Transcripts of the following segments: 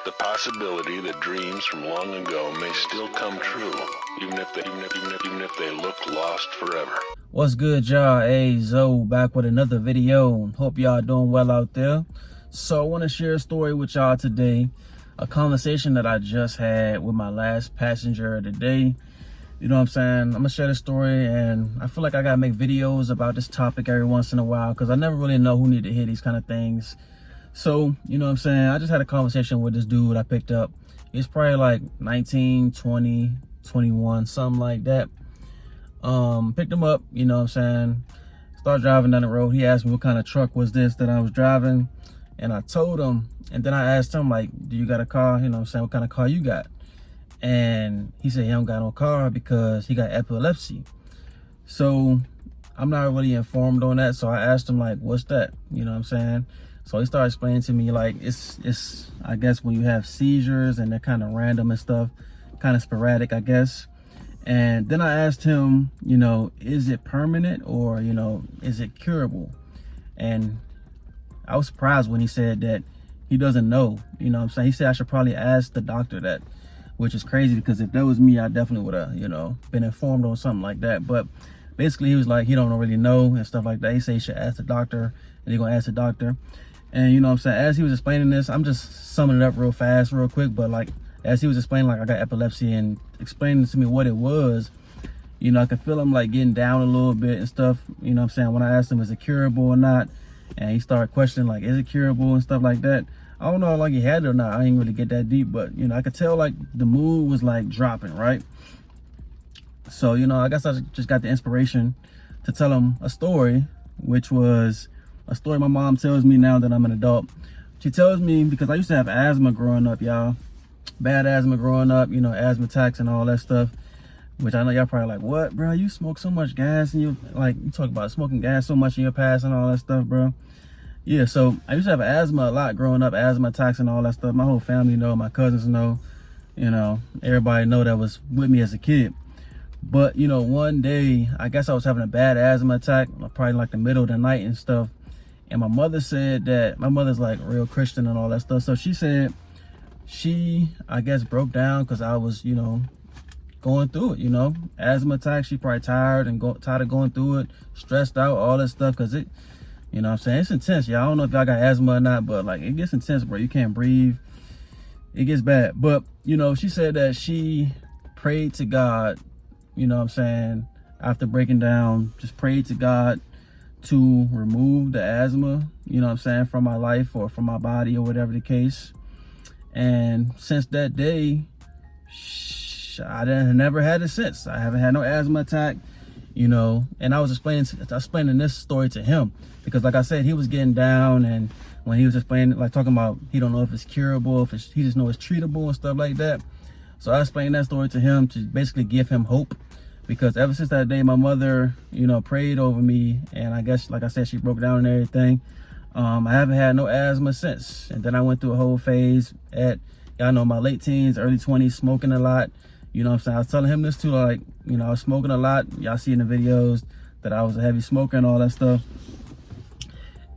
the possibility that dreams from long ago may still come true, even if they look lost forever. What's good, y'all? Ayezo back with another video. Hope y'all doing well out there. So I want to share a story with y'all today. A conversation that I just had with my last passenger of the day. You know what I'm saying? I'm gonna share the story, and I feel like I gotta make videos about this topic every once in a while because I never really know who need to hear these kind of things. So, you know what I'm saying? I just had a conversation with this dude I picked up. He's probably like 19, 20, 21, something like that. Picked him up, you know what I'm saying? Started driving down the road. He asked me what kind of truck was this that I was driving. And I told him, and then I asked him, like, do you got a car? You know what I'm saying? What kind of car you got? And he said he don't got no car because he got epilepsy. So I'm not really informed on that. So I asked him, like, what's that? You know what I'm saying? So he started explaining to me, like, it's I guess when you have seizures and they're kind of random and stuff, kind of sporadic, I guess. And then I asked him, you know, is it permanent or, you know, is it curable? And I was surprised when he said that he doesn't know. You know what I'm saying? He said I should probably ask the doctor that, which is crazy because if that was me, I definitely would have, you know, been informed on something like that. But basically he was like, he don't really know and stuff like that. He said he should ask the doctor, and he's gonna ask the doctor. And you know what I'm saying, as he was explaining this, I'm just summing it up real fast, real quick, but like as he was explaining, like, I got epilepsy and explaining to me what it was, you know, I could feel him like getting down a little bit and stuff. You know what I'm saying? When I asked him, is it curable or not? And he started questioning, like, is it curable and stuff like that. I don't know how long he had it or not. I didn't really get that deep, but you know, I could tell like the mood was like dropping, right? So, you know, I guess I just got the inspiration to tell him a story, which was a story my mom tells me now that I'm an adult. She tells me, because I used to have asthma growing up, y'all. Bad asthma growing up, you know, asthma attacks and all that stuff, which I know y'all probably like, what, bro? You smoke so much gas and you talk about smoking gas so much in your past and all that stuff, bro. Yeah, so I used to have asthma a lot growing up, asthma attacks and all that stuff. My whole family know, my cousins know, you know, everybody know that was with me as a kid. But, you know, one day, I guess I was having a bad asthma attack, probably like the middle of the night and stuff. And my mother said that, my mother's like real Christian and all that stuff. So she said she, I guess, broke down because I was, you know, going through it, you know, asthma attack. She probably tired of going through it, stressed out, all that stuff, because it, you know what I'm saying, it's intense, y'all. I don't know if y'all got asthma or not, but like it gets intense, bro. You can't breathe. It gets bad. But, you know, she said that she prayed to God, you know what I'm saying, after breaking down, just prayed to God to remove the asthma, you know what I'm saying, from my life or from my body or whatever the case. And since that day, I never had it since. I haven't had no asthma attack, you know. And I was explaining this story to him because, like I said, he was getting down, and when he was explaining, like talking about he don't know if it's curable, he just knows it's treatable and stuff like that. So I explained that story to him to basically give him hope, because ever since that day, my mother, you know, prayed over me, and I guess, like I said, she broke down and everything. I haven't had no asthma since. And then I went through a whole phase at, y'all know, my late teens, early 20s, smoking a lot. You know what I'm saying? I was telling him this too, like, you know, I was smoking a lot. Y'all see in the videos that I was a heavy smoker and all that stuff.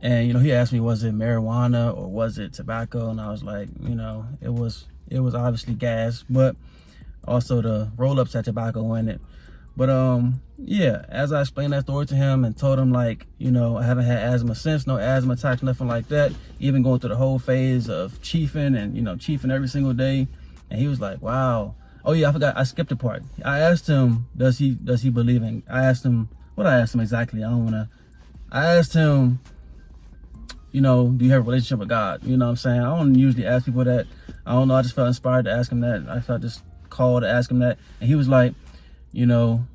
And, you know, he asked me, was it marijuana or was it tobacco? And I was like, you know, it was obviously gas, but also the roll-ups had tobacco in it. But yeah, as I explained that story to him and told him, like, you know, I haven't had asthma since, no asthma attacks, nothing like that, even going through the whole phase of chiefing and, you know, chiefing every single day. And he was like, wow. Oh yeah, I forgot, I skipped a part. I asked him, does he believe in, I asked him exactly, I asked him, you know, do you have a relationship with God? You know what I'm saying? I don't usually ask people that. I don't know, I just felt inspired to ask him that. I felt this call to ask him that. And he was like, you know,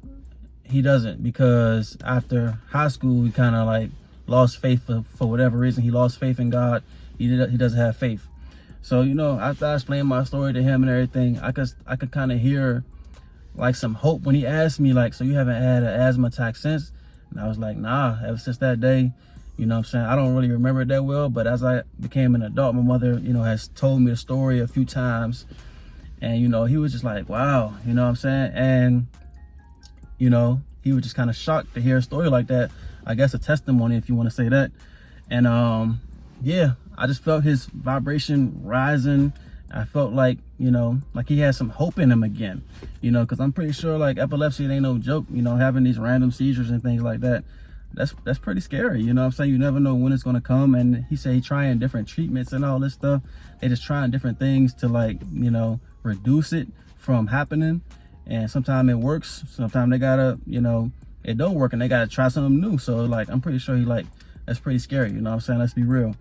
he doesn't, because after high school, he kind of like lost faith for whatever reason. He lost faith in God. He doesn't have faith. So, you know, after I explained my story to him and everything, I could kind of hear like some hope when he asked me, like, so you haven't had an asthma attack since? And I was like, nah, ever since that day. You know what I'm saying? I don't really remember it that well, but as I became an adult, my mother, you know, has told me the story a few times. And, you know, he was just like, wow, you know what I'm saying? And, you know, he was just kind of shocked to hear a story like that. I guess a testimony, if you want to say that. And yeah, I just felt his vibration rising I felt like, you know, like he had some hope in him again, you know, because I'm pretty sure like epilepsy, it ain't no joke, you know, having these random seizures and things like that. That's pretty scary, you know what I'm saying? You never know when it's going to come. And he said he trying different treatments and all this stuff. They just trying different things to, like, you know, reduce it from happening. And sometimes it works, sometimes they gotta, you know, it don't work and they gotta try something new. So like, I'm pretty sure he like, that's pretty scary, you know what I'm saying? Let's be real.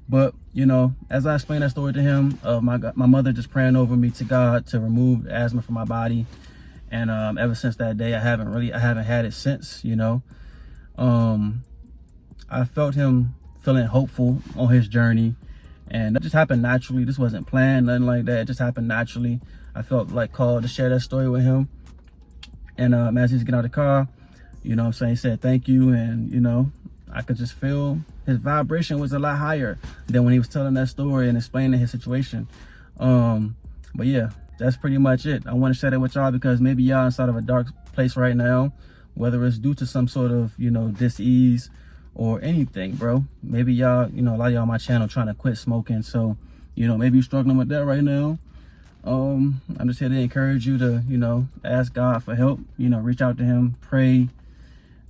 But, you know, as I explained that story to him, my mother just praying over me to God to remove asthma from my body. And ever since that day, I haven't had it since, you know. I felt him feeling hopeful on his journey, and that just happened naturally. This wasn't planned, nothing like that. It just happened naturally. I felt like called to share that story with him. And as he's getting out of the car, you know what I'm saying, he said thank you. And, you know, I could just feel his vibration was a lot higher than when he was telling that story and explaining his situation. But yeah, that's pretty much it. I want to share that with y'all because maybe y'all inside of a dark place right now, whether it's due to some sort of, you know, dis-ease or anything, bro. Maybe y'all, you know, a lot of y'all on my channel trying to quit smoking. So, you know, maybe you're struggling with that right now. I'm just here to encourage you to, you know, ask God for help, you know, reach out to him, pray,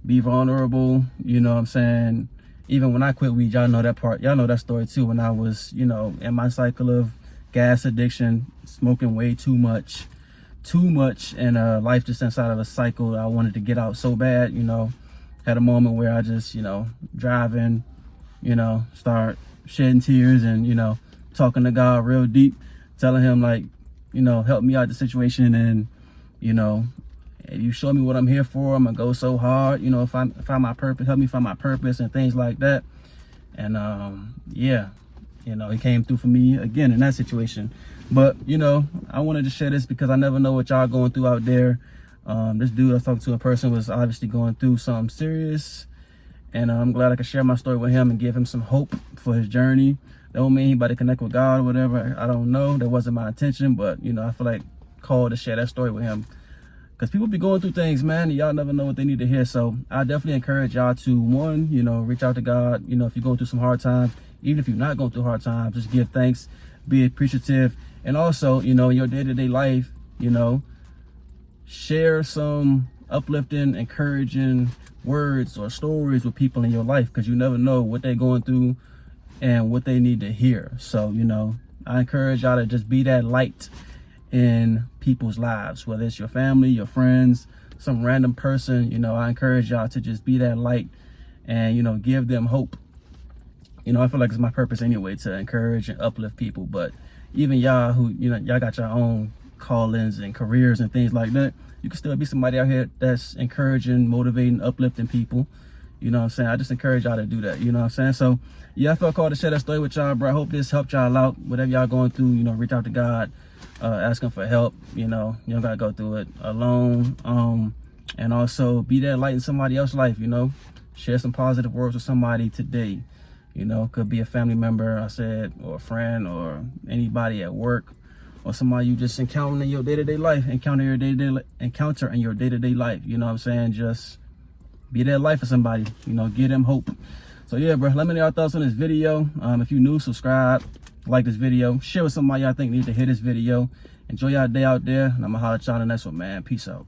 be vulnerable, you know what I'm saying? Even when I quit weed, y'all know that part. Y'all know that story too. When I was, you know, in my cycle of gas addiction, smoking way too much, and life just inside of a cycle I wanted to get out so bad, you know. Had a moment where I just, you know, driving, you know, start shedding tears and, you know, talking to God real deep, telling him like, you know, help me out the situation. And, you know, if you show me what I'm here for, I'm gonna go so hard, you know, find my purpose, help me find my purpose and things like that. And yeah, you know, he came through for me again in that situation. But, you know, I wanted to share this because I never know what y'all going through out there. This dude I was talking to in person was obviously going through something serious, and I'm glad I could share my story with him and give him some hope for his journey. That don't mean he about to connect with God or whatever. I don't know. That wasn't my intention, but, you know, I feel like called to share that story with him because people be going through things, man, and y'all never know what they need to hear. So I definitely encourage y'all to, one, you know, reach out to God. You know, if you're going through some hard times, even if you're not going through hard times, just give thanks, be appreciative. And also, you know, in your day-to-day life, you know, share some uplifting, encouraging words or stories with people in your life, because you never know what they're going through and what they need to hear. So, you know, I encourage y'all to just be that light in people's lives, whether it's your family, your friends, some random person. You know, I encourage y'all to just be that light and, you know, give them hope. You know, I feel like it's my purpose anyway to encourage and uplift people. But even y'all who, you know, y'all got your own callings and careers and things like that, you can still be somebody out here that's encouraging, motivating, uplifting people. You know what I'm saying? I just encourage y'all to do that. You know what I'm saying? So yeah, I felt called to share that story with y'all, bro. I hope this helped y'all out. Whatever y'all going through, you know, reach out to God, ask him for help. You know, you don't gotta go through it alone. And also be that light in somebody else's life. You know, share some positive words with somebody today. You know, could be a family member, I said, or a friend, or anybody at work, or somebody you just encounter in your day-to-day life, encounter in your day-to-day life. You know what I'm saying? Just be that light for somebody, you know, give them hope. So yeah, bro, let me know your thoughts on this video. If you're new, subscribe, like this video, share with somebody y'all think need to hear this video. Enjoy y'all day out there, and I'm gonna holler at y'all in the next one, man. Peace out.